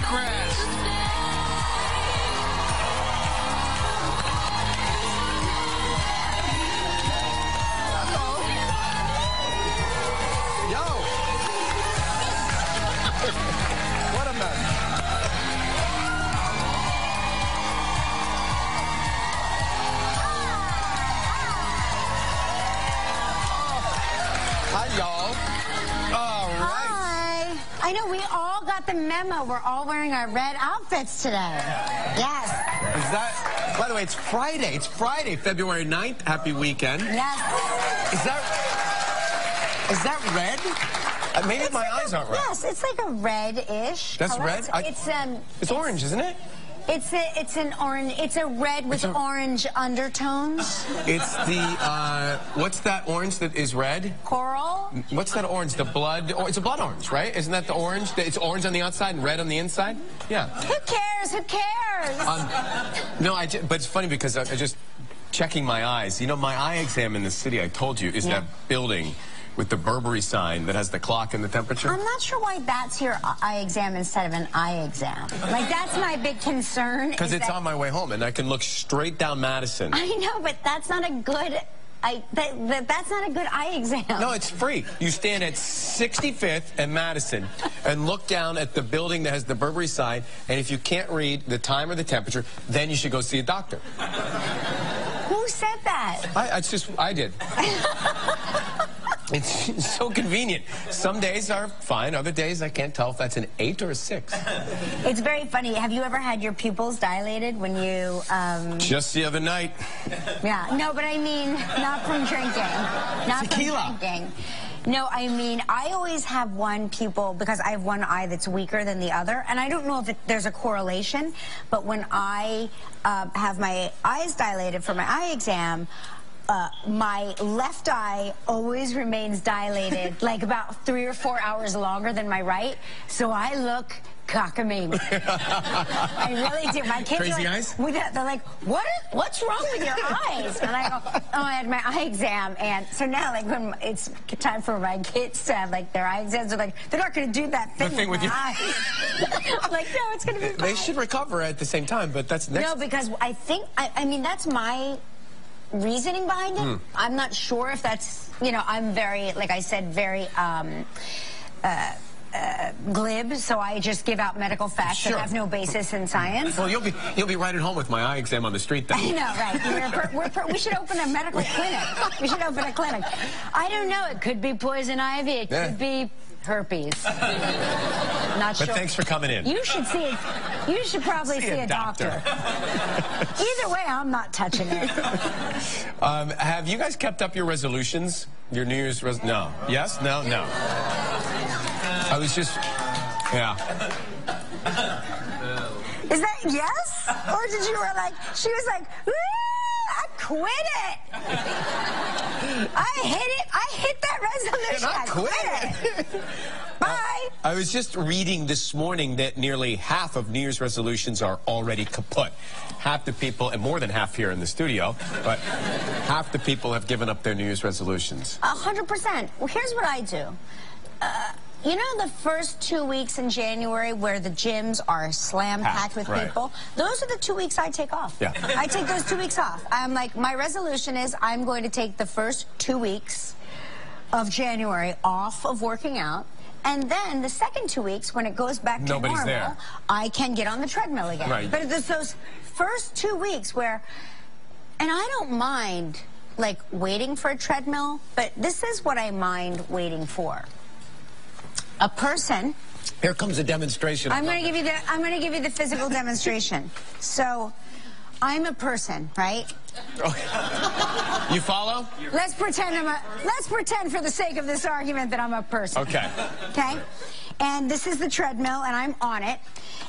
Seacrest. What a mess. Hi, y'all. All right. Hi. I know we all got the memo. We're all wearing our red outfits today. Yes. Is that, by the way, it's Friday. It's Friday, February 9th. Happy weekend. Yes. Is that red? Maybe It's my like eyes aren't red. Yes, it's like a red-ish. That's color. red? It's orange, isn't it? It's an orange. It's a red with orange undertones. It's the, what's that orange that is red? Coral. What's that orange? The blood, it's a blood orange, right? Isn't that the orange? It's orange on the outside and red on the inside? Yeah. Who cares? Who cares? No, but it's funny because I just checking my eyes. You know, my eye exam in the city, I told you, is that building with the Burberry sign that has the clock and the temperature. I'm not sure why that's your eye exam instead of an eye exam. Like, that's my big concern. Because it's on my way home, and I can look straight down Madison. I know, but that's not a good... that's not a good eye exam. No, it's free. You stand at 65th and Madison and look down at the building that has the Burberry sign, and if you can't read the time or the temperature, then you should go see a doctor. Who said that? I did. It's so convenient. Some days are fine. Other days, I can't tell if that's an 8 or a 6. It's very funny. Have you ever had your pupils dilated when you... Just the other night. Yeah. No, but I mean, not from drinking. Not Tequila. from drinking. No, I mean, I always have one pupil because I have one eye that's weaker than the other, and I don't know if there's a correlation, but when I have my eyes dilated for my eye exam, my left eye always remains dilated, like about 3 or 4 hours longer than my right, so I look cockamamie. I really do. My kids Crazy are like, eyes? they're like, what's wrong with your eyes? And I go, oh, I had my eye exam. And so now, like, when it's time for my kids to have, like, their eye exams, they're like, they're not going to do that thing with my eyes. I'm like, no, it's going to be fine. They should recover at the same time, but that's next. No, because I think, I mean, that's my reasoning behind it. I'm not sure if that's, you know, I'm very, like I said, very glib, so I just give out medical facts that have no basis in science. Well, you'll be right at home with my eye exam on the street then. I know, right? We should open a medical clinic. We should open a clinic. I don't know. It could be poison ivy. It could be herpes. Not sure. But thanks for coming in. You should see it. You should probably see a doctor. Either way, I'm not touching it. Have you guys kept up your resolutions? Your New Year's no. Yes? No? No. I was just... Yeah. Is that yes? Or did you were like... She was like... I quit it. I hit it. I hit that resolution. I quit it. Bye. I was just reading this morning that nearly half of New Year's resolutions are already kaput. Half the people, and more than half here in the studio, but half the people have given up their New Year's resolutions. 100%. Well, here's what I do. You know the first 2 weeks in January where the gyms are slam-packed with people? Those are the 2 weeks I take off. Yeah. I take those 2 weeks off. I'm like, my resolution is I'm going to take the first 2 weeks of January off of working out. And then the second 2 weeks, when it goes back to normal, I can get on the treadmill again. Right. But it's those first 2 weeks where, and I don't mind, like, waiting for a treadmill, but this is what I mind waiting for. A person. Here comes a demonstration. I'm going to give you the physical demonstration. So, I'm a person, right? You follow? Let's pretend for the sake of this argument that I'm a person. Okay. Okay? And this is the treadmill, and I'm on it.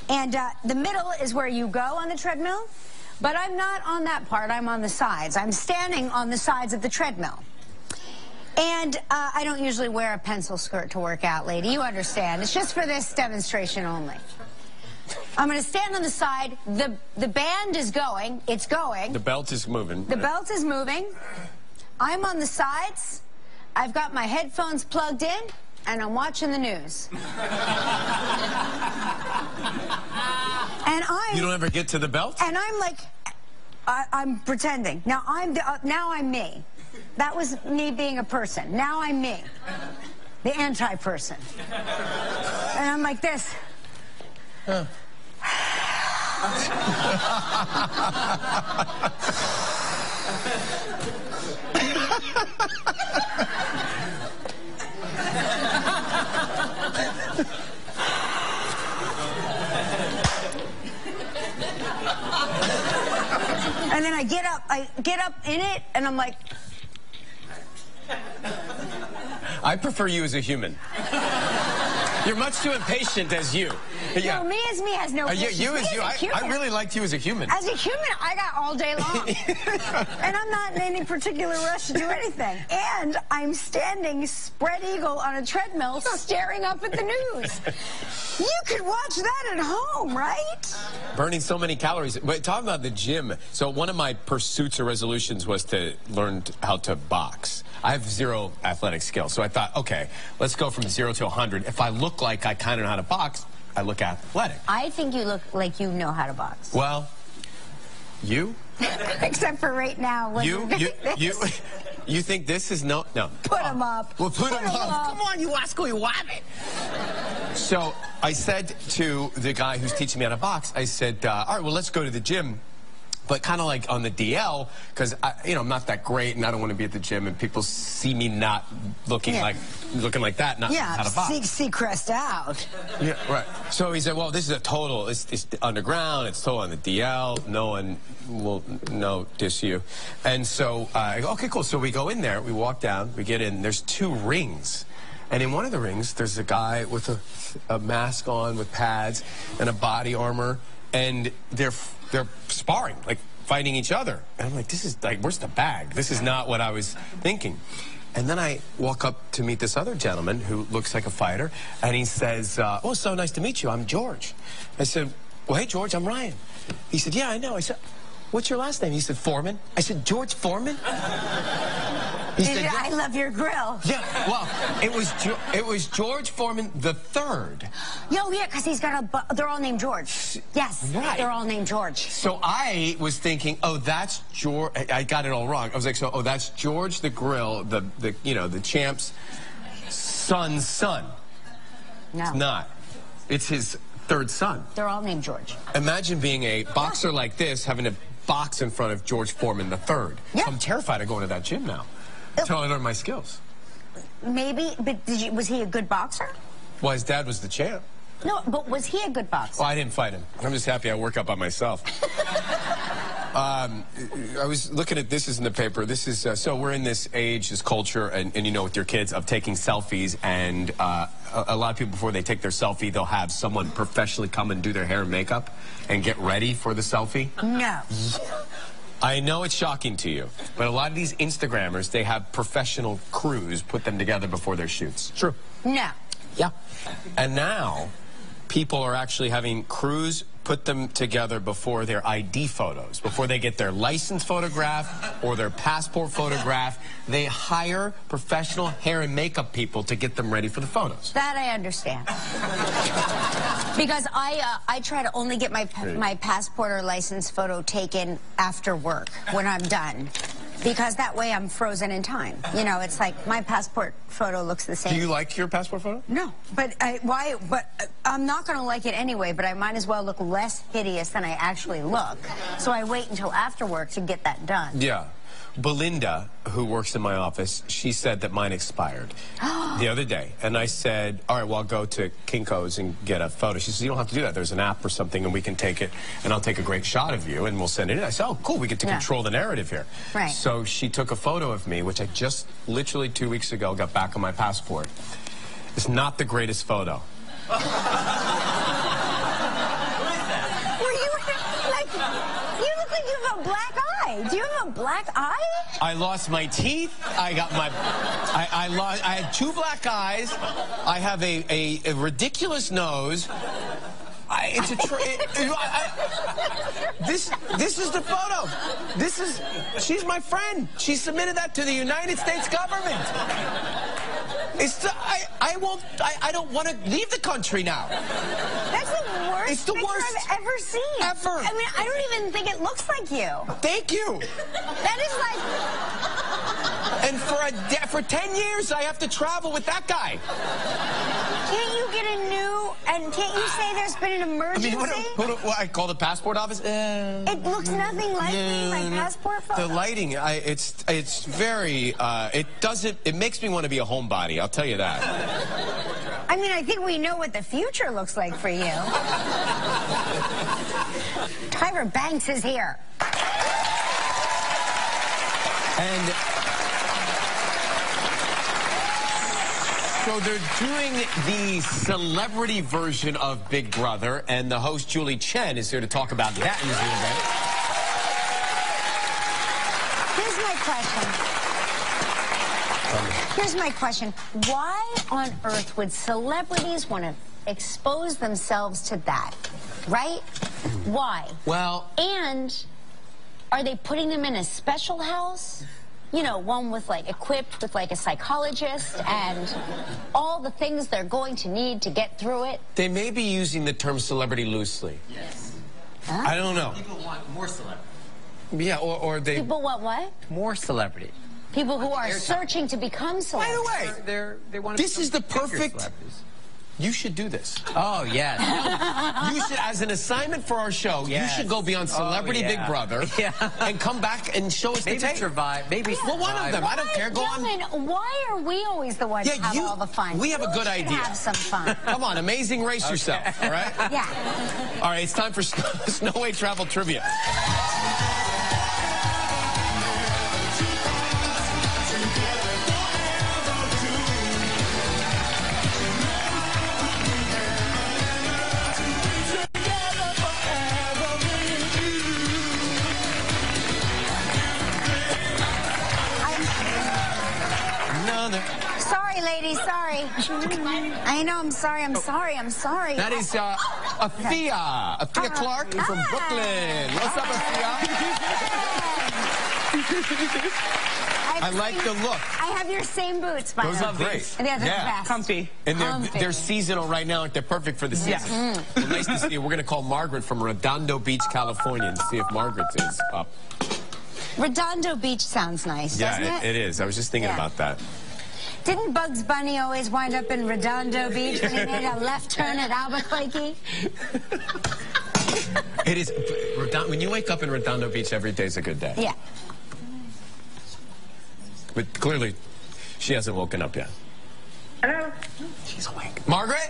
And the middle is where you go on the treadmill, but I'm not on that part. I'm on the sides. I'm standing on the sides of the treadmill. And I don't usually wear a pencil skirt to work out, lady. You understand. It's just for this demonstration only. I'm going to stand on the side. The band is going. It's going. The belt is moving. The belt is moving. I'm on the sides. I've got my headphones plugged in, and I'm watching the news. And You don't ever get to the belt? And I'm like, I'm pretending. Now I'm me. That was me being a person. Now I'm me. The anti-person. And I'm like this. Huh. And then I get up in it, and I'm like... I prefer you as a human. You're much too impatient as you. Yeah. No, me as me has no patience. You as you. I really liked you as a human. As a human, I got all day long. And I'm not in any particular rush to do anything. And I'm standing spread eagle on a treadmill staring up at the news. You could watch that at home, right? Burning so many calories. But talking about the gym, so one of my pursuits or resolutions was to learn how to box. I have zero athletic skill, so I thought, okay, let's go from 0 to 100. If I look like I kind of know how to box, I look athletic. I think you look like you know how to box. Well, you? Except for right now. You think this is no? Put them up. Well, put them up. Come on, you Wasco, you want it. So I said to the guy who's teaching me how to box, I said, all right, well, let's go to the gym. But kind of like on the DL, because I'm not that great, and I don't want to be at the gym, and people see me not looking like that, not how to box. Seacrest out. Yeah, right. So he said, well, this is a total. It's underground. It's total on the DL. No one will diss you. And so I go, okay, cool. So we go in there. We walk down. We get in. There's 2 rings. And in one of the rings, there's a guy with a mask on with pads and a body armor, and they're sparring, like fighting each other. And I'm like, this is like, where's the bag? This is not what I was thinking. And then I walk up to meet this other gentleman who looks like a fighter, and he says, oh, so nice to meet you. I'm George. I said, well, hey, George, I'm Ryan. He said, yeah, I know. I said, what's your last name? He said, Foreman. I said, George Foreman? He said, yeah. I love your grill. Yeah, well, it was George Foreman the Third. Yo, yeah, because he's got they're all named George. Yes, right. They're all named George. So I was thinking, oh, that's George. I got it all wrong. I was like, so, oh, that's George the Grill, the champ's son's son. No. It's not. It's his 3rd son. They're all named George. Imagine being a boxer like this, having to box in front of George Foreman the Third. Yeah. So I'm terrified of going to that gym now. Until I learn my skills. Maybe, but was he a good boxer? Well, his dad was the champ. No, but was he a good boxer? Well, I didn't fight him. I'm just happy I work out by myself. I was looking at this is in the paper. This is so we're in this age, this culture, and with your kids of taking selfies, and a lot of people before they take their selfie, they'll have someone professionally come and do their hair and makeup and get ready for the selfie. No. I know it's shocking to you, but a lot of these Instagrammers, they have professional crews put them together before their shoots. True. No. Yeah. And now, people are actually having crews put them together before their ID photos, before they get their license photograph or their passport photograph. They hire professional hair and makeup people to get them ready for the photos. That I understand. Because I try to only get my passport or license photo taken after work when I'm done. Because that way I'm frozen in time. It's like my passport photo looks the same. Do you like your passport photo? No, but I'm not going to like it anyway, but I might as well look less hideous than I actually look. So I wait until after work to get that done. Yeah. Belinda, who works in my office, she said that mine expired the other day. And I said, all right, well, I'll go to Kinko's and get a photo. She says, you don't have to do that. There's an app or something, and we can take it, and I'll take a great shot of you, and we'll send it in. I said, oh, cool, we get to control the narrative here. Right. So she took a photo of me, which I just literally 2 weeks ago got back on my passport. It's not the greatest photo. Do you have a black eye? I lost my teeth. I got my. I had 2 black eyes. I have a ridiculous nose. It's a. This is the photo. She's my friend. She submitted that to the United States government. I don't want to leave the country now. That's the worst the picture worst I've ever seen. Ever. I mean, I don't even think it looks like you. Thank you. That is like... And for 10 years, I have to travel with that guy. Can't you get a new... And can't you say there's been an emergency? I mean, what I call the passport office? It looks nothing like me, my passport photo. The lighting, it's very, it makes me want to be a homebody, I'll tell you that. I mean, I think we know what the future looks like for you. Tyra Banks is here. And so they're doing the celebrity version of Big Brother, and the host, Julie Chen, is here to talk about that in Here's my question. Why on earth would celebrities want to expose themselves to that, right? Why? Well... And are they putting them in a special house? You know, one with, like, equipped with, like, a psychologist and all the things they're going to need to get through it? They may be using the term celebrity loosely. Yes. Huh? I don't know. People want more celebrity. Yeah, or they... People want what? More celebrity. People who are searching to become celebrities. By the way, They want this is the perfect... You should do this. Oh, yes. You should, as an assignment for our show, yes. You should go be on Celebrity Big Brother and come back and show us the tape. Maybe well, one of them. I don't care. Go on. Why are we always the ones who have all the fun? We have a good idea. Have some fun. Come on, amazing race yourself, all right? Yeah. All right, it's time for Snow White Travel Trivia. Sorry, ladies, sorry. I know, I'm sorry. That is Afia Clark from Brooklyn. What's up, Afia? I like the look. I have your same boots, by the way. Those are great. They're the best. Comfy. And they're seasonal right now. They're perfect for the season. Yes. Well, nice to see you. We're going to call Margaret from Redondo Beach, California, and see if Margaret is up. Redondo Beach sounds nice, doesn't it? Yeah, it is. I was just thinking about that. Didn't Bugs Bunny always wind up in Redondo Beach when he made a left turn at Albuquerque? It is. When you wake up in Redondo Beach, every day is a good day. Yeah. But clearly, she hasn't woken up yet. Hello? She's awake. Margaret?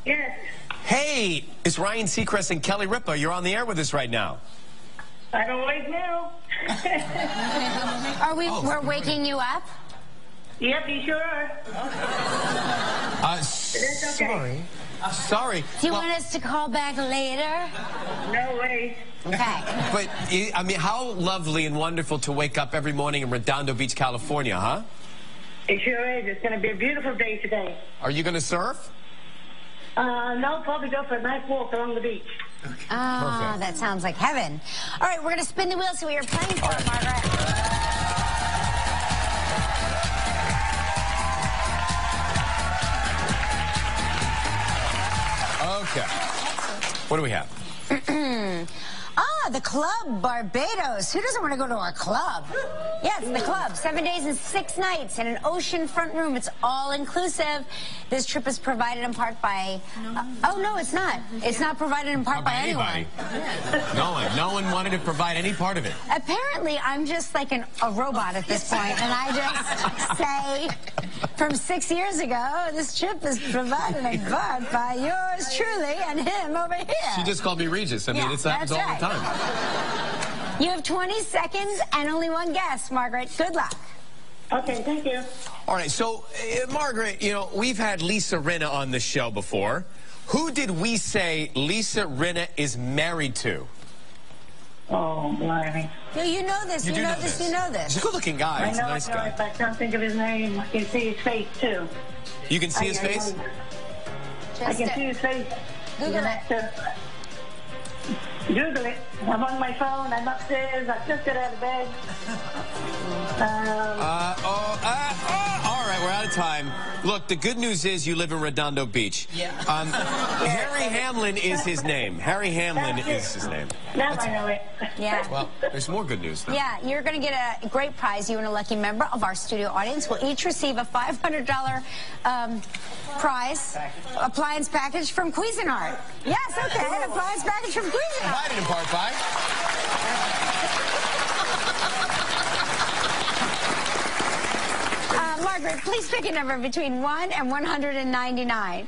Yes. Hey, it's Ryan Seacrest and Kelly Ripa. You're on the air with us right now. I'm awake now. We're waking you up? Yep, you sure are. That's okay. Sorry. Do you want us to call back later? No way. Okay. But, I mean, how lovely and wonderful to wake up every morning in Redondo Beach, California, huh? It sure is. It's going to be a beautiful day today. Are you going to surf? No, probably go for a nice walk along the beach. Ah, that sounds like heaven. All right, we're going to spin the wheel, see what you're playing for, Margaret. Okay. What do we have? The club, Barbados. Who doesn't want to go to our club? Yeah, it's the club. 7 days and 6 nights in an ocean front room. It's all inclusive. This trip is provided in part by... oh, no, it's not. It's not provided in part by anyone. No one wanted to provide any part of it. Apparently, I'm just like a robot at this point, and I just say from 6 years ago, this trip is provided in part by yours truly and him over here. She just called me Regis. I mean, it happens all the time. You have 20 seconds and only one guess, Margaret. Good luck. Okay, thank you. All right, so, Margaret, you know, we've had Lisa Rinna on the show before. Who did we say Lisa Rinna is married to? Oh, blimey. You know this. You know this. He's a good-looking guy. He's a nice guy. I can't think of his name. I can see his face, too. You can see his face? I can see his face. Google it. Google it. I'm on my phone. I'm upstairs. I just got out of bed. All right. we're out of time. Look, the good news is you live in Redondo Beach. Yeah. Harry Hamlin is his name. Harry Hamlin is his name. Now I know it. Yeah. Well, there's more good news, though. Yeah, you're going to get a great prize. You and a lucky member of our studio audience will each receive a $500 prize, appliance package from Cuisinart. Yes, okay, an appliance package from Cuisinart. Provided in part by... Margaret, please pick a number between 1 and 199.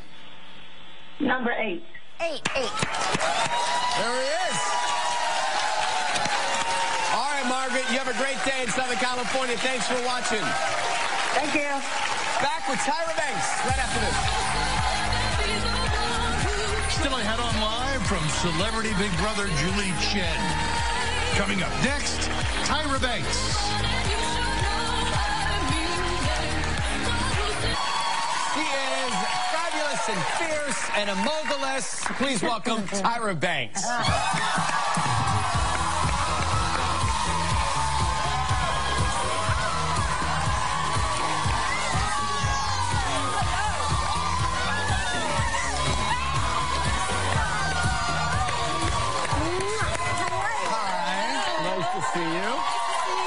Number 8. 8. There he is. All right, Margaret, you have a great day in Southern California. Thanks for watching. Thank you. Back with Tyra Banks right after this. Still ahead on live from Celebrity Big Brother Julie Chen. Coming up next, Tyra Banks. She is fabulous and fierce and a moguless. Please welcome Tyra Banks.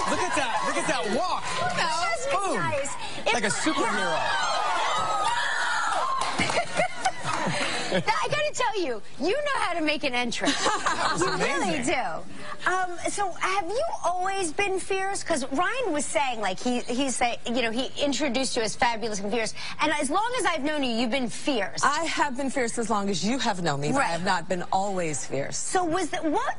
Look at that walk. Boom. Nice. Like a superhero. I gotta tell you, you know how to make an entrance. You really do. So have you always been fierce? Because Ryan was saying, like, he introduced you as fabulous and fierce. And as long as I've known you, you've been fierce. I have been fierce as long as you have known me, but I have not been always fierce. So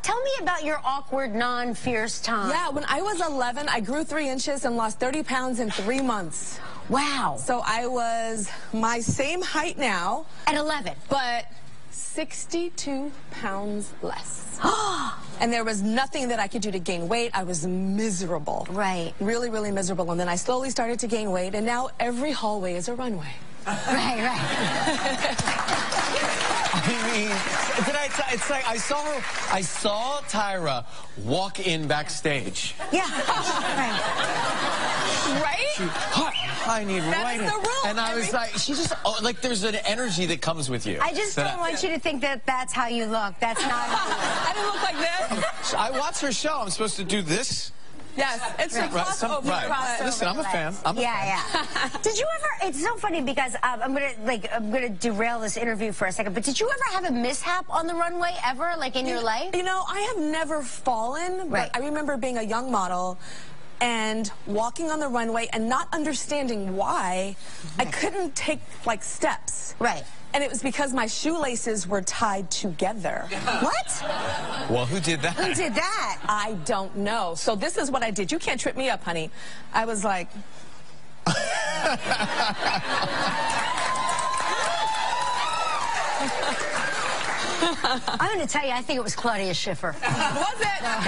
tell me about your awkward, non-fierce time. Yeah, when I was 11, I grew 3 inches and lost 30 pounds in 3 months. Wow. So I was my same height now. At 11. But 62 pounds less. And there was nothing that I could do to gain weight. I was miserable. Right. Really, really miserable. And then I slowly started to gain weight, and now every hallway is a runway. Right. I mean, it's like I saw Tyra walk in backstage. Yeah. Right? I need That is the rule. And I was like, she just, like, there's an energy that comes with you. I just don't want you to think that that's how you look. That's not how you look. I didn't look like this. I watch her show. I'm supposed to do this. Yes, it's a crossover. Right. Listen, I'm a fan. Yeah. Did you ever? It's so funny because I'm gonna derail this interview for a second. But did you ever have a mishap on the runway ever, like in your life? You know, I have never fallen, but I remember being a young model and walking on the runway and not understanding why I couldn't take like steps. Right. And it was because my shoelaces were tied together. What? Well, who did that? Who did that? I don't know. So this is what I did. You can't trip me up, honey. I was like... I'm going to tell you, I think it was Claudia Schiffer. Was it? No.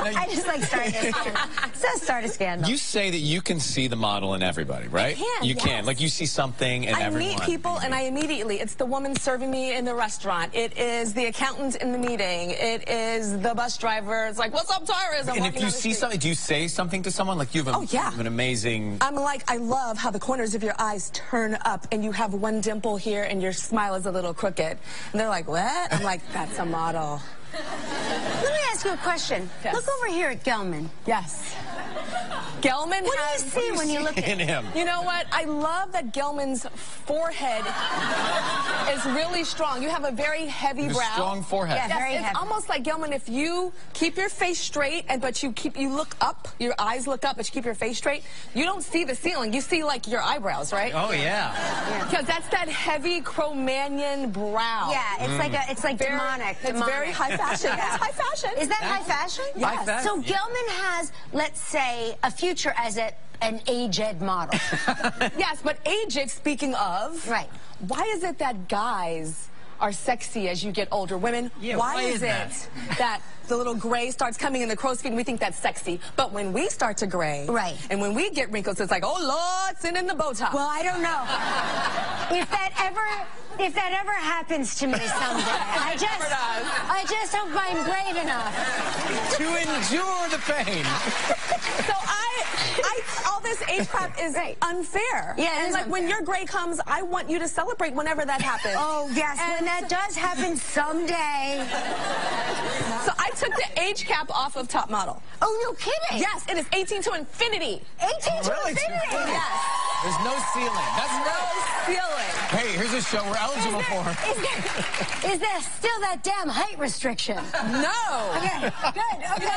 I just like start a scandal. You say that you can see the model in everybody, right? I can, You yes. can. Like, you see something in everyone. I meet people and I immediately, it's the woman serving me in the restaurant. It is the accountant in the meeting. It is the bus driver. It's like, what's up, Tyra? And if you see something, do you say something to someone? Like, you have an amazing... I'm like, I love how the corners of your eyes turn up and you have one dimple here and your smile is a little crooked. And they're like, what? I'm like, that's a model. Let me ask you a question. Yes. Look over here at Gelman. Yes. Gelman What has... do you see when you look at him? You know what? I love that Gelman's forehead is really strong. You have a very heavy brow. Strong forehead. Yeah, very it's heavy. almost like, Gelman, if you keep your face straight, but you look up, your eyes look up, but you keep your face straight, you don't see the ceiling. You see, like, your eyebrows, right? Oh, yeah. Because that's that heavy Cro-Magnon brow. Yeah, it's like demonic. It's very high fashion. That's high fashion. Is that high fashion? Yes. High fashion. So Gelman has, let's say, a future as an age-ed model. Yes, but age-ed, speaking of, Right. Why is it that guys are sexy as you get older? Women, Yeah, why is it that the little gray starts coming in the crow's feet and we think that's sexy? But when we start to gray, Right. and when we get wrinkles, it's like, oh, Lord, send in the Botox. Well, I don't know. If that ever happens to me someday, I just hope I'm brave enough to endure the pain. So all this age crap is unfair. Yeah, and like when your gray comes, I want you to celebrate whenever that happens. Oh yes, and when that does happen someday. So I took the age cap off of Top Model. Oh, no kidding. Yes, it is 18 to infinity. 18 to Really? infinity. Yes. There's no ceiling. That's No ceiling. Hey, here's a show we're eligible for. Is there still that damn height restriction? No. Okay, good. Okay,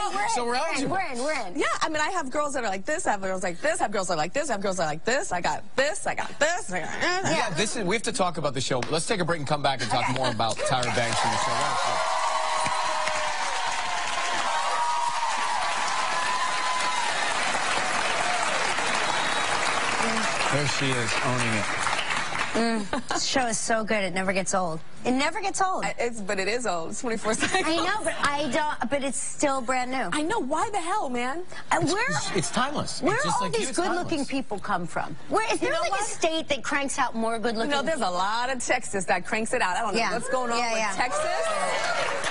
we're in. We're in. Yeah, I mean, I have girls that are like this, I have girls like this, I have girls that are like this, I have girls that are like this, I got this, I got this. Yeah, we have to talk about the show. Let's take a break and come back and talk more about Tyra Banks and the show. There she is, owning it. This show is so good, it never gets old. It never gets old. But it is old. It's 24 seconds. I know, but it's still brand new. I know. Why the hell, man? And it's timeless. Where it's all like these good-looking people come from? Is there like a state that cranks out more good-looking people? There's a lot of Texas that cranks it out. I don't know what's going on with Texas,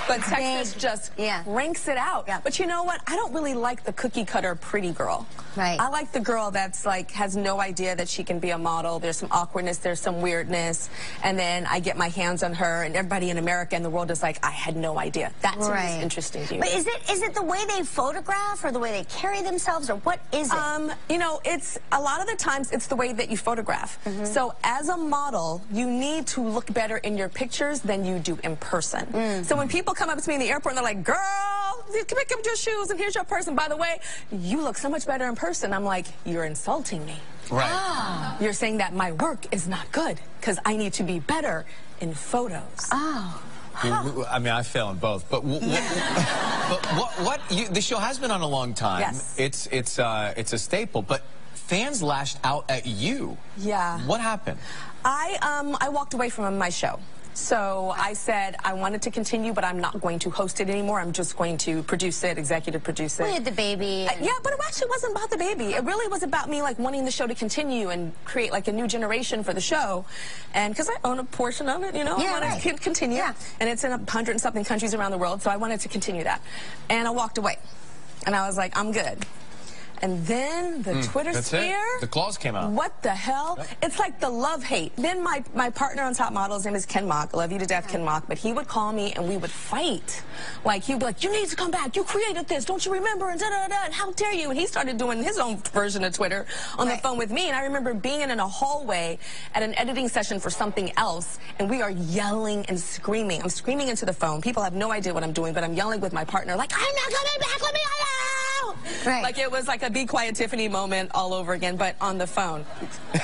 but Texas just cranks it out. Yeah. But you know what? I don't really like the cookie-cutter pretty girl. Right. I like the girl that's like has no idea that she can be a model. There's some awkwardness, there's some weirdness, and then I get my hands on her, and everybody in America and the world is like, I had no idea. That to me is interesting to you. But is it the way they photograph, or the way they carry themselves, or what is it? You know, it's a lot of the times it's the way that you photograph. So as a model, you need to look better in your pictures than you do in person. So when people come up to me in the airport and they're like, girl, pick up your shoes and here's your purse, and by the way, you look so much better in person. I'm like, you're insulting me. Right. You're saying that my work is not good because I need to be better in photos. I mean, I fail in both. But the show has been on a long time. Yes. It's a staple. But fans lashed out at you. Yeah. What happened? I walked away from my show. So I said I wanted to continue, but I'm not going to host it anymore. I'm just going to produce it, executive produce it. We had the baby. Yeah, but it actually wasn't about the baby. It really was about me like wanting the show to continue and create like a new generation for the show. And because I own a portion of it, you know, I wanted to continue. Yeah. And it's in 100 and something countries around the world, so I wanted to continue that. And I walked away. And I was like, I'm good. And then the Twitter sphere. The claws came out. What the hell? Yep. It's like the love-hate. Then my partner on Top Model, his name is Ken Mock. Love you to death, Ken Mock. But he would call me and we would fight. Like, he'd be like, you need to come back. You created this. Don't you remember? And da-da-da. And how dare you? And he started doing his own version of Twitter on the phone with me. And I remember being in a hallway at an editing session for something else. And we are yelling and screaming. I'm screaming into the phone. People have no idea what I'm doing, but I'm yelling with my partner, like, I'm not coming back. Let me out. Like it was like a Be Quiet Tiffany moment all over again, but on the phone.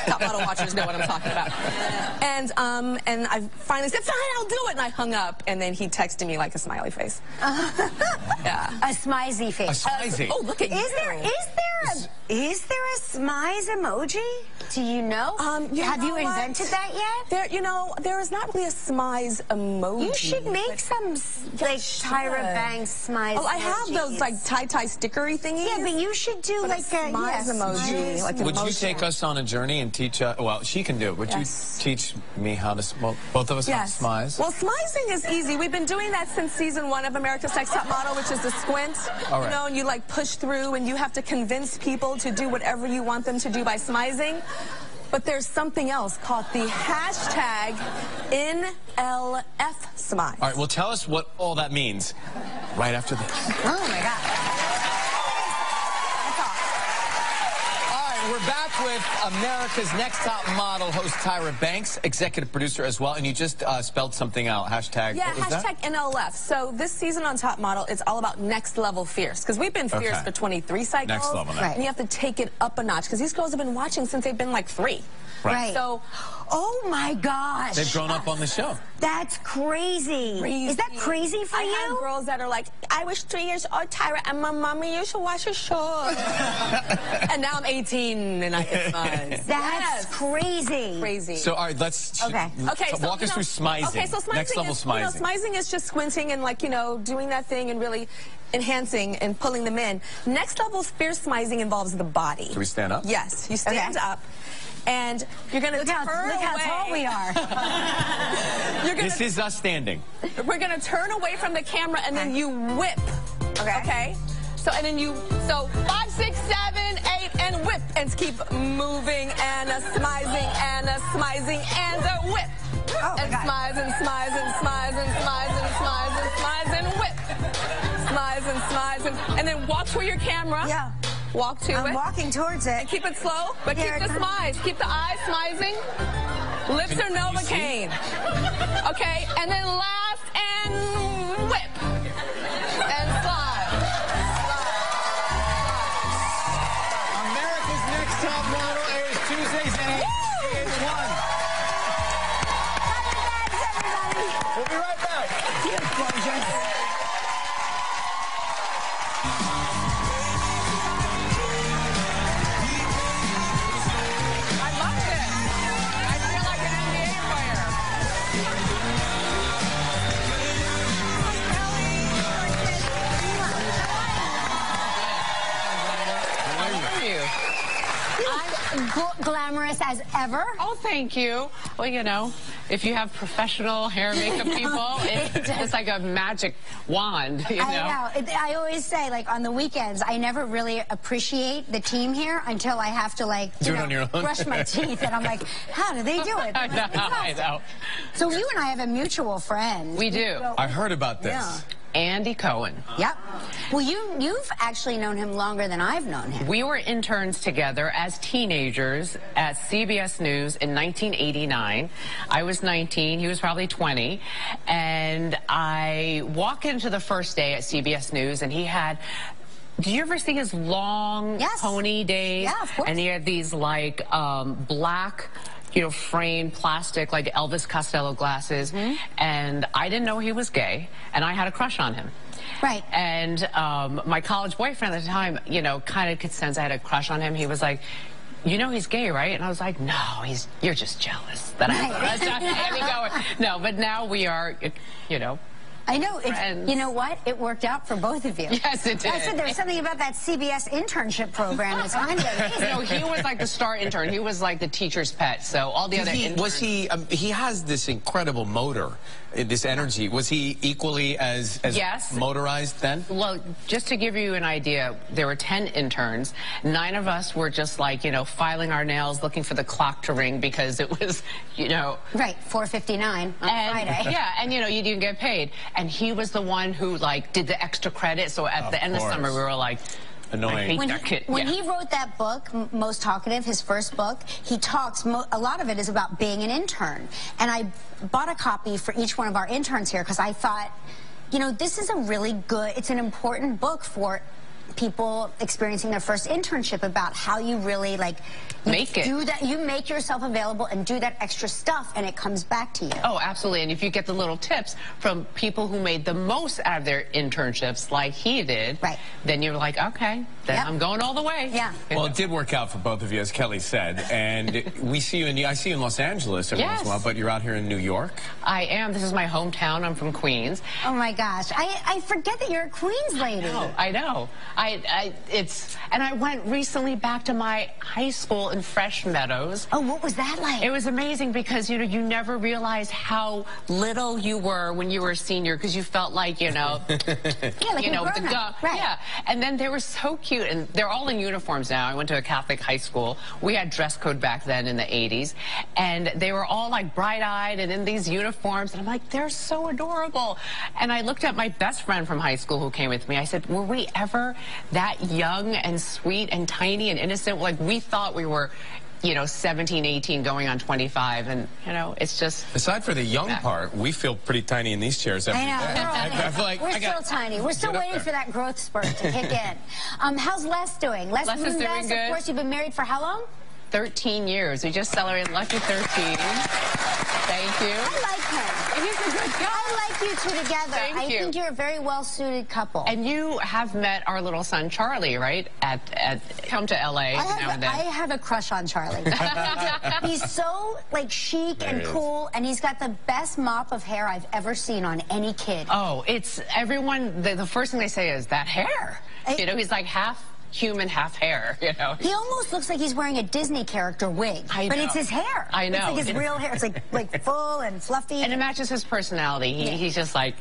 Top Model watchers know what I'm talking about. And I finally said, fine, I'll do it. And I hung up, and then he texted me like a smiley face. Yeah. A smizey face. A smizey. Oh, look at you. Is there a smize emoji? Do you know? Have you invented that yet? There is not really a smize emoji. You should make some like Tyra Banks smize. Oh, I have those like tie stickery thingies. Yeah, but you should do like a smize emoji. Like would you take us on a journey and teach us? Well, she can do it. Would you teach me how to? Well, both of us how to smize. Well, smizing is easy. We've been doing that since season 1 of America's Next Top Model, which is the squint. All right. You know, and you like push through, and you have to convince people to do whatever you want them to do by smizing. But there's something else called the hashtag NLF-smize. All right, well, tell us what all that means right after this. Oh, my God. We're back with America's Next Top Model host Tyra Banks, executive producer as well, and you just spelled something out. Hashtag, yeah, what was hashtag that? NLF. So this season on Top Model, it's all about next level fierce, because we've been fierce for 23 cycles. Next level now. And you have to take it up a notch, because these girls have been watching since they've been like 3. Right. So, oh my gosh. They've grown up on the show. That's crazy. Is that crazy for you? I have girls that are like, I was 3 years old, Tyra, and my mommy used to watch your show. And now I'm 18 and I can smize. That's crazy. Crazy. So, all right, let's walk us through smizing. Okay, so smizing next level smizing. Smizing is just squinting and like, doing that thing and really enhancing and pulling them in. Next level fierce smizing involves the body. Do we stand up? Yes, you stand up. and you're going to turn away. Look how tall we are. This is us standing. We're going to turn away from the camera, and then you whip. Okay? So, and then so 5, 6, 7, 8, and whip. And keep moving, and smizing, and smizing, and whip. Oh, and smize, and smize, and smize, and smize, and smize, and smize, and whip. Smize, and smize, and then walk toward your camera. Yeah. Walk to it. I'm walking towards it. And keep it slow, but keep the smize. Keep the eyes smizing. Lips are Novocaine. Okay, and then last, and whip. And slide. America's Next Top Model airs Tuesdays at 8. We'll be right back. I loved it. I feel like an NBA player. How are you? I'm glamorous as ever. Oh, thank you. Well, you know, if you have professional hair and makeup people, it's like a magic wand, you know? I know. I always say, like, on the weekends, I never really appreciate the team here until I have to, like, Do it on your own. brush my teeth. And I'm like, how do they do it? I know. So you and I have a mutual friend. We do. I heard about this. Yeah. Andy Cohen. Yep. Well, you've actually known him longer than I've known him. We were interns together as teenagers at CBS News in 1989. I was 19, he was probably 20, and I walk into the first day at CBS News, and he had... Did you ever see his long pony days? Yeah, of course. And he had these, like, black... you know, framed plastic, like Elvis Costello glasses. And I didn't know he was gay, and I had a crush on him. Right. And my college boyfriend at the time, you know, kind of could sense I had a crush on him. He was like, you know he's gay, right? And I was like, no, you're just jealous that I have a crush on him. No, but now we are, you know, I know. friends. You know what? It worked out for both of you. Yes, it did. I said there's something about that CBS internship program that's kind of amazing. No, he was like the star intern. He was like the teacher's pet. So all the other interns... he has this incredible motor, this energy. Was he equally as motorized then? Well, just to give you an idea, there were 10 interns. 9 of us were just like, you know, filing our nails, looking for the clock to ring because it was, you know... Right, 4:59 on Friday. Yeah, and, you know, you didn't get paid. And he was the one who, like, did the extra credit. So at the end of summer, we were like... Annoying. When he wrote that book, Most Talkative, his first book, he talks, a lot of it is about being an intern. And I bought a copy for each one of our interns here because I thought, you know, this is a really good, it's an important book for people experiencing their first internship about how you really, like, you make yourself available and do that extra stuff, and it comes back to you. Oh, absolutely. And if you get the little tips from people who made the most out of their internships, like he did, then you're like, okay, then I'm going all the way. Yeah. Well, it did work out for both of you, as Kelly said, and we see you I see you in Los Angeles every once in a while, but you're out here in New York. I am. This is my hometown. I'm from Queens. Oh my gosh, I forget that you're a Queens lady. Oh, I know. And I went recently back to my high school in Fresh Meadows. Oh, what was that like? It was amazing because, you know, you never realized how little you were when you were a senior because you felt like, you know, like you know, yeah. And then they were so cute, and they're all in uniforms now. I went to a Catholic high school. We had dress code back then in the 80s, and they were all like bright-eyed and in these uniforms, and I'm like, they're so adorable. And I looked at my best friend from high school who came with me. I said, were we ever that young and sweet and tiny and innocent? Like, we thought we were, you know, 17, 18, going on 25, and, you know, it's just... Aside for the young part, we feel pretty tiny in these chairs every day. I feel like we're still tiny. We're still waiting for that growth spurt to kick in. How's Les doing? Les is doing good. Of course, you've been married for how long? 13 years. We just celebrated lucky 13. Thank you. I like him. He's a good guy. I like you two together. Thank you. I think you're a very well-suited couple. And you have met our little son, Charlie, right? Come to L.A. now and then. I have a crush on Charlie. He's so, like, chic and cool, and he's got the best mop of hair I've ever seen on any kid. Oh, it's everyone, the first thing they say is, that hair. You know, he's like half human, half hair, you know. He almost looks like he's wearing a Disney character wig. I know. But it's his hair. I know. It's like his real hair. It's like full and fluffy. And it matches his personality. He's just like,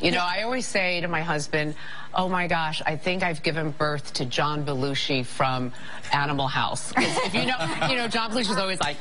you know, I always say to my husband, oh my gosh, I think I've given birth to John Belushi from Animal House. 'Cause if you know, John Belushi's always like,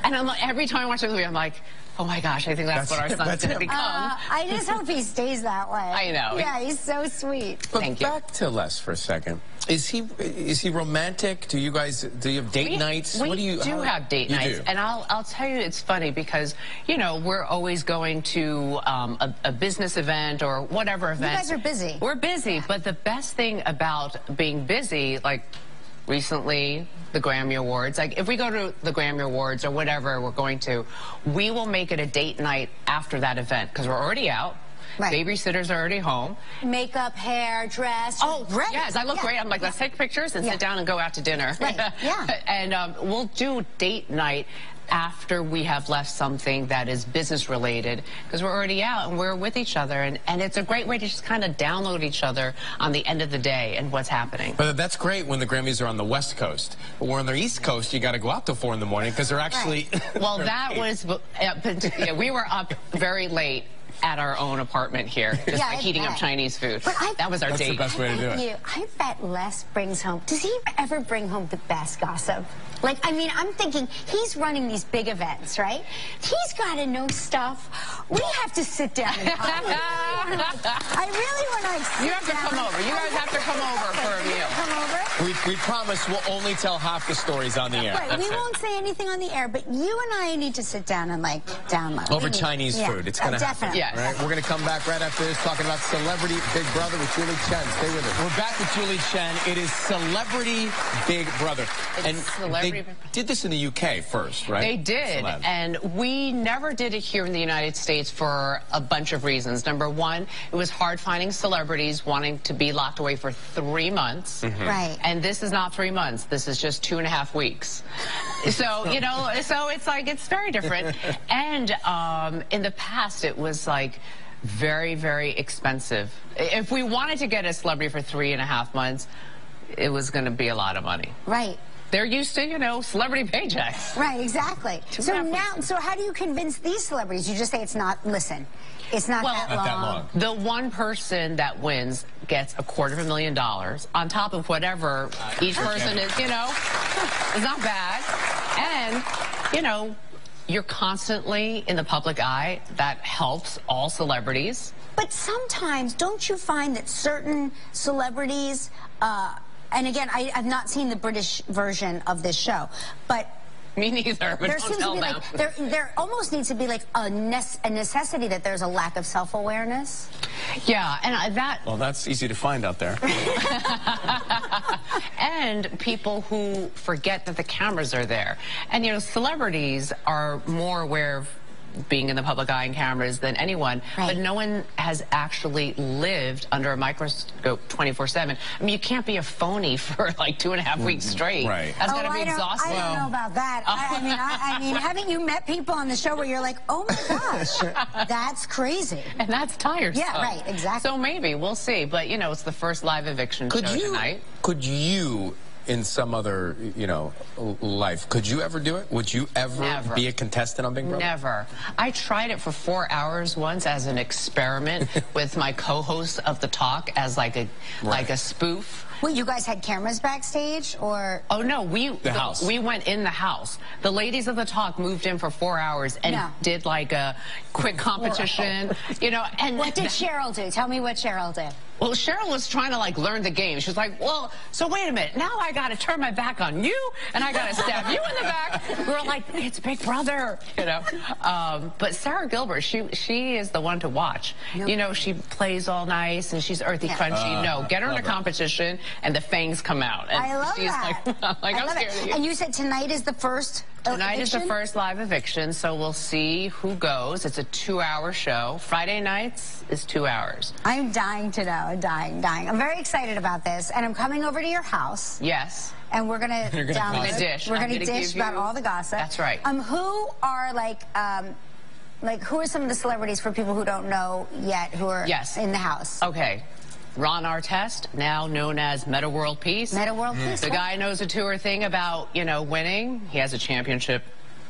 and I'm like, every time I watch a movie, I'm like, oh my gosh, I think that's what our son's going to become. I just hope he stays that way. I know. Yeah, he's so sweet. But Thank you. back to Les for a second. Is he romantic? Do you have date nights? We What do you have date nights, and I'll tell you, it's funny because we're always going to a business event or whatever event. You guys are busy. We're busy, but the best thing about being busy, like recently the Grammy Awards, like if we go to the Grammy Awards or whatever we're going to, we will make it a date night after that event because we're already out. Right. Babysitters are already home. Makeup, hair, dress. Oh, great. yes, I look great. I'm like, let's take pictures and sit down and go out to dinner. Right. Yeah. And we'll do date night after we have left something that is business related because we're already out and we're with each other, and it's a great way to just kind of download each other on the end of the day and what's happening. But that's great when the Grammys are on the West Coast. But we're on the East Coast, you got to go out till 4 in the morning because they're actually... Well, that was... we were up very late at our own apartment here, just heating up Chinese food. That was our date. That's the best way to do it. I bet Les brings home... Does he ever bring home the best gossip? Like, I mean, I'm thinking he's running these big events, right? He's got to know stuff. We have to sit down and talk. I really want to You have to come over. You guys have to come over for a meal. Come over? We promise we'll only tell half the stories on the air. Right, we won't say anything on the air, but you and I need to sit down and, like, download. Over Chinese food. It's going to happen. Definitely. Yes. Right? We're going to come back right after this talking about Celebrity Big Brother with Julie Chen. Stay with us. We're back with Julie Chen. It is Celebrity Big Brother. They did this in the UK first, right? They did, and we never did it here in the United States for a bunch of reasons. Number one, it was hard finding celebrities wanting to be locked away for 3 months. Right. And this is not 3 months. This is just 2.5 weeks. So, so it's like, it's very different. And in the past, it was like very, very expensive. If we wanted to get a celebrity for 3.5 months, it was going to be a lot of money. Right. They're used to, celebrity paychecks. Right, exactly. So how do you convince these celebrities? You just say it's not, listen, it's not that long. The one person that wins gets $250,000 on top of whatever each person is, it's not bad. And, you're constantly in the public eye. That helps all celebrities. But sometimes, don't you find that certain celebrities, and again, I've not seen the British version of this show, but me neither, but there don't seems tell to be them. like there almost needs to be like a necessity that there's a lack of self-awareness. Yeah, and well, that's easy to find out there. And people who forget that the cameras are there. And celebrities are more aware of being in the public eye and cameras than anyone, but no one has actually lived under a microscope 24/7. I mean, you can't be a phony for like 2.5 weeks straight. Right. That's gotta be exhausting. I don't know about that. I mean, haven't you met people on the show where you're like, oh my gosh, that's crazy. And that's tiresome. Yeah, right, exactly. So maybe, we'll see. But, it's the first live eviction show tonight. Could you, in some other, life, could you ever do it? Would you ever be a contestant on Big Brother? Never. I tried it for 4 hours once as an experiment with my co-host of The Talk as like a spoof. Well, you guys had cameras backstage, or? Oh, no, we went in the house. The ladies of The Talk moved in for 4 hours and did like a quick competition, and what did Cheryl do? Tell me what Cheryl did. Well, Cheryl was trying to learn the game. She was like, well, so wait a minute. Now I got to turn my back on you and I got to stab you in the back. We were like, it's Big Brother, But Sarah Gilbert, she is the one to watch. She plays all nice and she's earthy, crunchy. No, get her in a competition and the fangs come out. And I love she's that. I'm scared of you. And you said tonight is the first Tonight is the first live eviction, so we'll see who goes. It's a 2-hour show. Friday nights is 2 hours. I'm dying to know. I'm dying. I'm very excited about this, and I'm coming over to your house. Yes. And we're going to dish. We're going to dish about all the gossip. That's right. Who are who are some of the celebrities for people who don't know yet who are in the house? Okay. Ron Artest, now known as Meta World Peace. Meta World Peace. The guy knows a tour thing about, you know, winning. He has a championship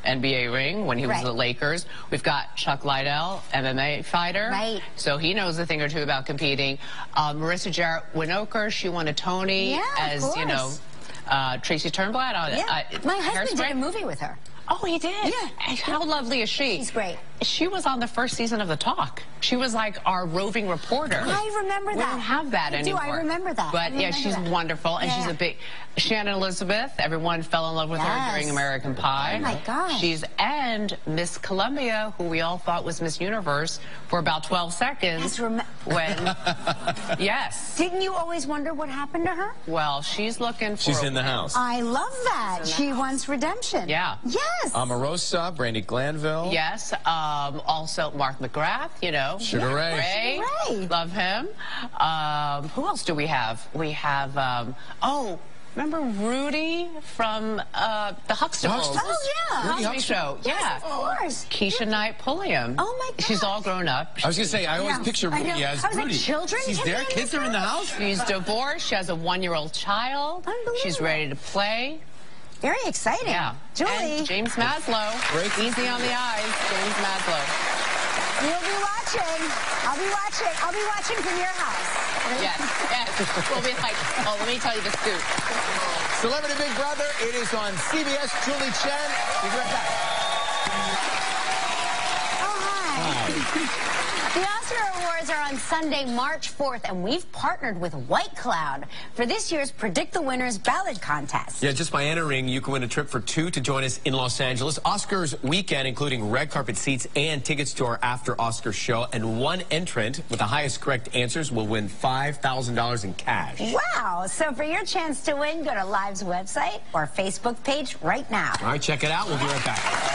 NBA ring when he was at the Lakers. We've got Chuck Liddell, MMA fighter. Right. So he knows a thing or two about competing. Marissa Jarrett Winokur, she won a Tony as, you know, Tracy Turnblad on My husband Hairspray. did a movie with her. Oh, he did? Yeah. How lovely is she? She's great. She was on the first season of The Talk. She was like our roving reporter. I remember that. We don't have that anymore. I remember that. But yeah, she's wonderful, and she's a big... Shannon Elizabeth, everyone fell in love with her during American Pie. Oh, my gosh. And Miss Columbia, who we all thought was Miss Universe, for about 12 seconds. When... Yes. Didn't you always wonder what happened to her? Well, she's looking for... She's in the house. I love that. She wants redemption. Yeah. Yes. Omarosa, Brandy Glanville. Yes. Also, Mark McGrath, you know. Sugar Ray. Love him. Who else do we have? We have, remember Rudy from the Huxtables? Oh, yeah. Cosby Show. Yes, of course. Keisha Knight Pulliam. Oh, my God. She's all grown up. I was going to say, I always picture Rudy as I was Rudy. like, children? She's there? Kids are in the house? She's divorced. She has a 1-year-old child. Unbelievable. She's ready to play. Very exciting. Yeah. Julie. And James Maslow. Easy on the eyes. James Maslow. You'll be watching. I'll be watching from your house. Yes. We'll be like, oh, let me tell you the scoop. Celebrity Big Brother, it is on CBS. Julie Chen, we'll be right back. Oh, hi. The Oscar Awards are on Sunday, March 4th, and we've partnered with White Cloud for this year's Predict the Winners ballad contest. Yeah, just by entering, you can win a trip for 2 to join us in Los Angeles. Oscars weekend, including red carpet seats and tickets to our after Oscar show. And one entrant with the highest correct answers will win $5,000 in cash. Wow. So for your chance to win, go to Live's website or Facebook page right now. All right, check it out. We'll be right back.